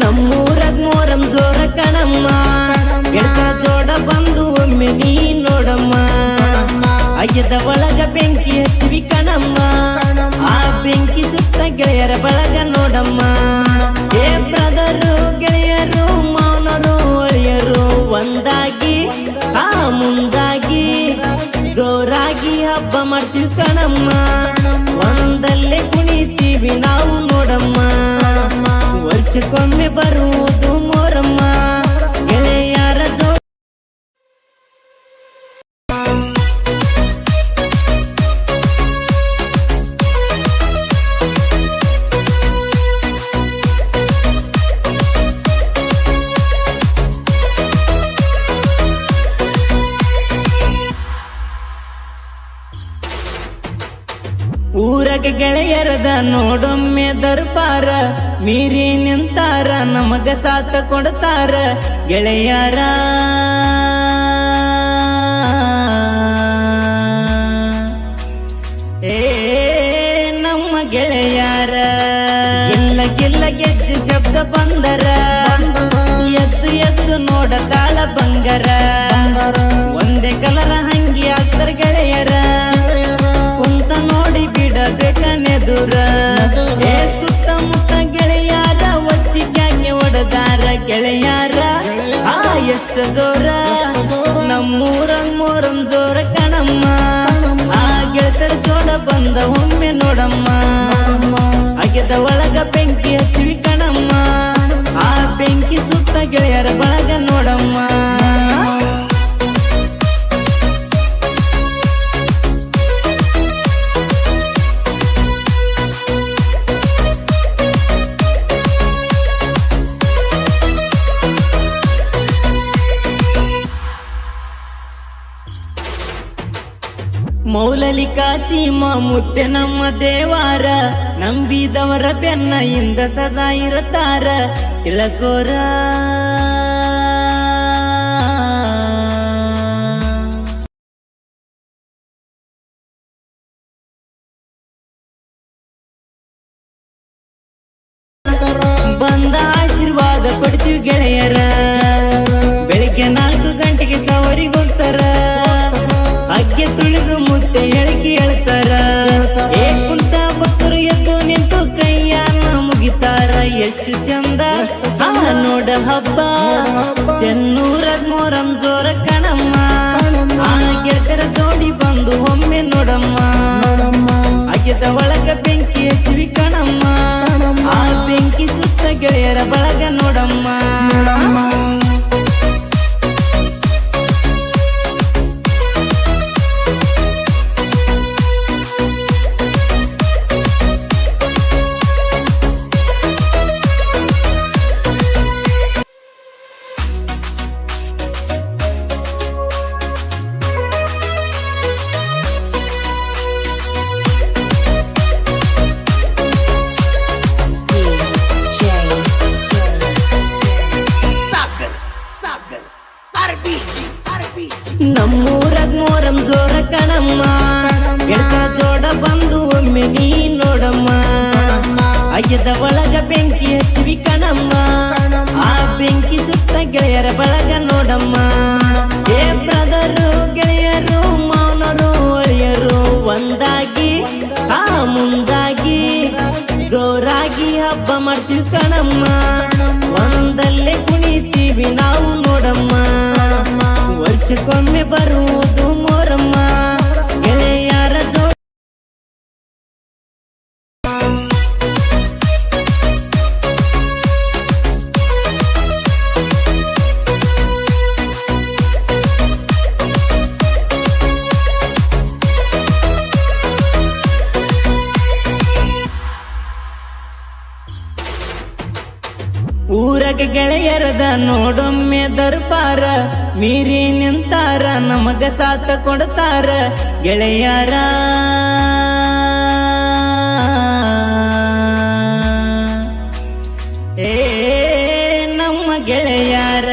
ನಮ್ಮೂರಾಗ ಮೋರಂ ಜೋರ ಕಣಮ್ಮ ಗೆಳತರ ಜೋಡ ಬಂದು ಒಮ್ಮೆ ನೀ ನೋಡಮ್ಮ ಅಯ್ಯದ ಒಳಗ ಬೆಂಕಿ ಹಚ್ಚಿವಿ ಕಣಮ್ಮ ಆ ಬೆಂಕಿ ಸುತ್ತ ಗೆಳೆಯರ ಬಳಗ ನೋಡಮ್ಮ ಏ ಬ್ರದರು ಗೆಳೆಯರು ಮೌನರು ಅಳಿಯರು ಒಂದಾಗಿ ಆ ಮುಂದಾಗಿ ಜೋರಾಗಿ ಹಬ್ಬ ಮಾಡ್ತೀವಿ ಕಣಮ್ಮ ಒಂದಲ್ಲೇ ಕುಣಿತೀವಿ ನಾವು ನೋಡಮ್ಮ ವರ್ಷಕ್ಕೊಮ್ಮೆ ಬರುವುದು ಮೋರಮ್ಮ ಗೆಳೆಯರ ಜೋ ಊರಗ ಗೆಳೆಯರದ ನೋಡೊಮ್ಮೆ ದರ್ಬಾರ ಮೀರಿ ನಿಂತಾರ ನಮಗ ಸಾಥ ಕೊಡ್ತಾರ ಗೆಳೆಯರ ಏ ನಮ್ಮ ಗೆಳೆಯರ ಎಲ್ಲ ಗೆಲ್ಲ ಗೆಜ್ಜೆ ಶಬ್ದ ಬಂದರ ಎದ್ದು ಎದ್ದು ನೋಡ ತಾಳ ಬಂಗರ ಒಂದೇ ಕಲರ ಹಂಗಿ ಆಗ್ತಾರ ಗೆಳೆಯರ ಕುಂತ ನೋಡಿ ಬಿಡಬೇಕನೆದುರ ಏ ಸುತ್ತಮುತ್ತ ಗೆಳೆಯಾರ ಒಚ್ಚಿಗೆ ಒಡದಾರ ಗೆಳೆಯಾರ ಆ ಎಷ್ಟು ಜೋರ ನಮ್ಮೂರಂಗ್ ಮೋರಂ ಜೋರ ಕಣಮ್ಮ ಆ ಗೆಳತರ ಜೋಡ ಬಂದ ಒಮ್ಮೆ ನೋಡಮ್ಮ ಅಗೆದ ಒಳಗ ಬೆಂಕಿ ಹಚ್ಚಿವಿ ಕಣಮ್ಮ ಆ ಬೆಂಕಿ ಸುತ್ತ ಗೆಳೆಯರ ಬಳಗ ನೋಡಮ್ಮ ಮೌಲಲಿ ಕಾಸೀಮ ಮುತ್ತೆ ನಮ್ಮ ದೇವಾರ ನಂಬಿದವರ ಬೆನ್ನ ಇಂದ ಸದಾ ಇರತಾರ ತಿಳಕೋರ ಬಂದ ಆಶೀರ್ವಾದ ಪಡ್ತೀವಿ ಗೆಳೆಯರ ಬೆಳಿಗ್ಗೆ 4 ಗಂಟೆಗೆ ಸವರಿಗೆ ಹೋಗ್ತಾರ ಅಗ್ಗೆ ತುಳಿದು ಮುತ್ತೆ ಹೇಳಿಕೆ ಹೇಳ್ತಾರ ಏ ಕುಂತ ಭಕ್ತರು ಎದ್ದು ನಿಂತು ಕೈಯನ್ನ ಮುಗಿತಾರ ಎಷ್ಟು ಚಂದ ಆ ನೋಡ ಹಬ್ಬ ಚೆನ್ನೂರಾಗ ಮೋರಂ ಜೋರ ಕಣಮ್ಮ ಆ ಗೆಳತರ ಜೋಡಿ ಬಂದು ಒಮ್ಮೆ ನೋಡಮ್ಮ ಅಗೆದ ಒಳಗ ಬೆಂಕಿ ಹಚ್ಚಿವಿ ಕಣಮ್ಮ ಆ ಬೆಂಕಿ ಸುತ್ತ ಗೆಳೆಯರ ಬಳಗ ನೋಡಮ್ಮ ನಮ್ಮೂರಾಗ ಮೋರಂ ಜೋರ ಕಣಮ್ಮ ಗೆಳತರ ಜೋಡ ಬಂದು ಒಮ್ಮೆ ನೀ ನೋಡಮ್ಮ ಅಯ್ಯದ ಒಳಗ ಬೆಂಕಿ ಹಚ್ಚಿವಿ ಕಣಮ್ಮ ಆ ಬೆಂಕಿ ಸುತ್ತ ಗೆಳೆಯರ ಬಳಗ ನೋಡಮ್ಮ ಏ ಬ್ರದರು ಗೆಳೆಯರು ಮೌನರು ಅಳಿಯರು ಒಂದಾಗಿ ಆ ಮುಂದಾಗಿ ಜೋರಾಗಿ ಹಬ್ಬ ಮಾಡ್ತೀವಿ ಕಣಮ್ಮ ಒಂದಲ್ಲೇ ಕುಣಿತೀವಿ ನಾವು ನೋಡಮ್ಮ ವರ್ಷಕ್ಕೊಮ್ಮೆ ಬರುವುದು ಮೋರಮ್ಮ ಗೆಳೆಯರ ಜೋ ಊರಗ ಗೆಳೆಯರದ ನೋಡೊಮ್ಮೆ ದರ್ಬಾರ ಮೀರಿ ನಿಂತಾರ ನಮಗ ಸಾಥ ಕೊಡ್ತಾರ ಗೆಳೆಯರ ಏ ನಮ್ಮ ಗೆಳೆಯರ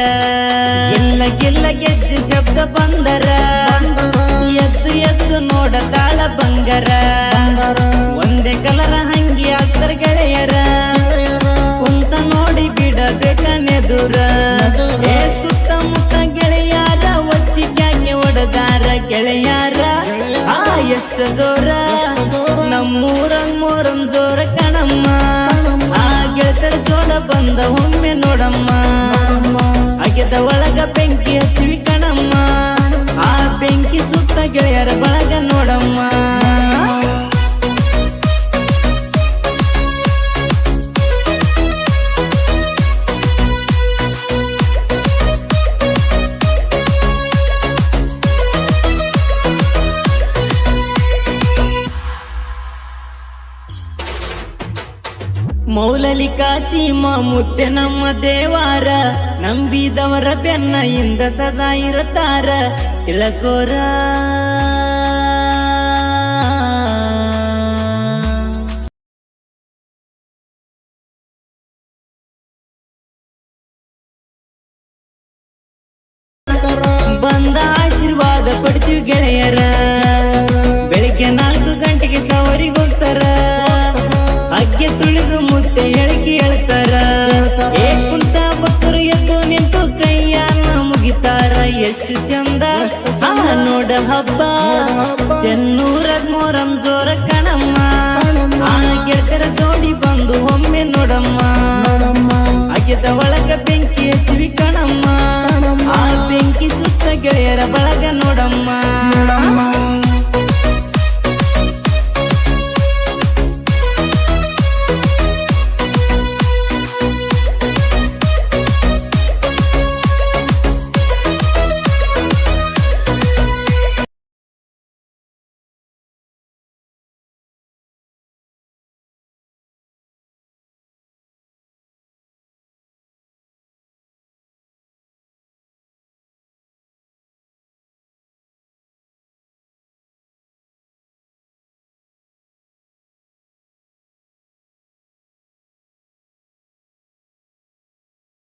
ಎಲ್ಲ ಗೆಲ್ಲ ಗೆಜ್ಜೆ ಶಬ್ದ ಬಂದರ ಎದ್ದು ಎದ್ದು ನೋಡ ತಾಳ ಬಂಗರ ಒಂದೇ ಕಲರ ಹಂಗಿ ಆಗ್ತಾರ ಗೆಳೆಯರ ಕುಂತ ನೋಡಿ ಬಿಡ ನಮ್ಮೂರಂಗ್ ಮೂರಂ ಜೋರ ಕಣಮ್ಮ ಆ ಗೆಳತರ ಜೋಡ ಬಂದ ಒಮ್ಮೆ ನೋಡಮ್ಮ ಅಗೆದ ಒಳಗ ಬೆಂಕಿ ಹಚ್ಚಿವಿ ಕಣಮ್ಮ ಆ ಬೆಂಕಿ ಸುತ್ತ ಗೆಳೆಯರ ಬಳಗ ನೋಡಮ್ಮ ಮೌಲಲಿ ಕಾಸಿಮ ಮುತ್ತೆ ನಮ್ಮ ದೇವಾರ ನಂಬಿದವರ ಬೆನ್ನ ಇಂದ ಸದಾ ಇರತಾರ ತಿಳಕೋರ ಬಂದ ಆಶೀರ್ವಾದ ಕೊಡ್ತೀವಿ ಗೆಳೆಯರ ಬೆಳಿಗ್ಗೆ 4 ಗಂಟೆಗೆ ಸವರಿಗೆ ಹೋಗ್ತಾರ ಅಗ್ಗೆ ತುಳಿದು ಮುತ್ತೆ ಹೇಳಿಕೆ ಹೇಳ್ತಾರ ಕುಂತ ಭಕ್ತರು ಎದ್ದು ನಿಂತು ಕೈಯನ್ನ ಮುಗಿತಾರ ಎಷ್ಟು ಚಂದ ನೋಡ ಹಬ್ಬ ಚೆನ್ನೂರದ್ ಮೊರಂ ಜೋರ ಕಣಮ್ಮ ಆ ಗೆಳತರ ಜೋಡಿ ಬಂದು ಒಮ್ಮೆ ನೋಡಮ್ಮ ಅಗೆದ ಒಳಗ ಬೆಂಕಿ ಹಚ್ಚಿವಿ ಕಣಮ್ಮ ಆ ಬೆಂಕಿ ಸುತ್ತ ಗೆಳೆಯರ ಬಳಗ